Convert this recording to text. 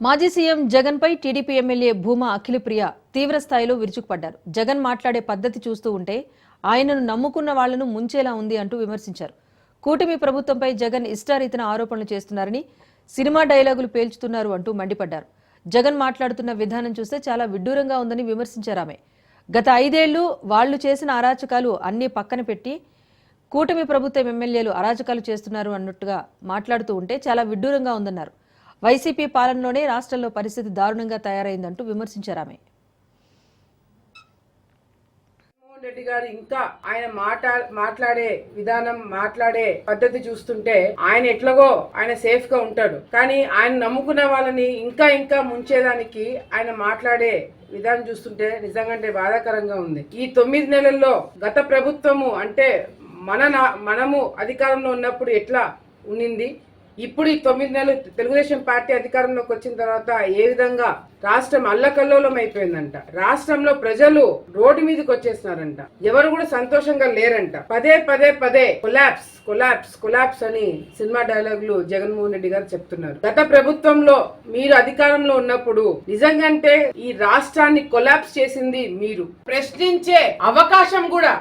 మాజీ సీఎం జగన్ పై TDP MLA Bhuma Akhilapriya తీవ్ర స్థాయిలో విరుచుకుపడ్డారు. జగన్ మాట్లాడే పద్ధతి చూస్తూ ఉంటే ఆయనను నమ్ముకున్న వాళ్లను ముంచేలా ఉంది అంటూ విమర్శించారు. కూటమి ప్రభుత్వంపై జగన్ ఇష్టారీతిన ఆరోపణలు చేస్తున్నారని, సినిమా డైలాగులు పేల్చుతున్నారు అంటూ మండిపడ్డారు. జగన్ మాట్లాడుతున్న విధానం చూస్తే చాలా విడ్డూరంగా ఉందని విమర్శించారు ఆమె. గత 5 ఏళ్లు వాళ్లు చేసిన అరాచకాలు అన్నీ పక్కన పెట్టి కూటమి ప్రభుత్వం ఎమ్మెల్యేలు అరాచకాలు చేస్తున్నారు అన్నట్టుగా మాట్లాడుతూ ఉంటే చాలా విడ్డూరంగా ఉందన్నారు. వైసీపీ పాలనలోనే రాష్ట్రంలో పరిస్థితి దారుణంగా తయారైందంటూ విమర్శించారు ఆమె. జగన్మోహన్ రెడ్డి గారు ఇంకా ఆయన మాట్లాడే విధానం, మాట్లాడే పద్ధతి చూస్తుంటే ఆయన ఎట్లాగో ఆయన సేఫ్ గా ఉంటాడు, కానీ ఆయన నమ్ముకున్న వాళ్ళని ఇంకా ఇంకా ముంచేదానికి ఆయన మాట్లాడే విధానం చూస్తుంటే నిజంగా బాధాకరంగా ఉంది. ఈ 9 నెలల్లో గత ప్రభుత్వము అంటే మనము అధికారంలో ఉన్నప్పుడు ఎట్లా ఉండింది, ఇప్పుడు ఈ 9 నెలలు తెలుగుదేశం పార్టీ అధికారంలోకి వచ్చిన తర్వాత ఏ విధంగా రాష్ట్రం అల్లకల్లోలం అయిపోయిందంట. రాష్ట్రంలో ప్రజలు రోడ్డు మీదకి వచ్చేస్తున్నారంట. ఎవరు కూడా సంతోషంగా లేరంట. పదే పదే పదే కొలాప్స్ కొలాప్స్ కొలాప్స్ అని సినిమా డైలాగులు జగన్మోహన్ రెడ్డి గారు చెప్తున్నారు. గత ప్రభుత్వంలో మీరు అధికారంలో ఉన్నప్పుడు నిజంగాంటే ఈ రాష్ట్రాన్ని కొలాప్స్ చేసింది మీరు. ప్రశ్నించే అవకాశం కూడా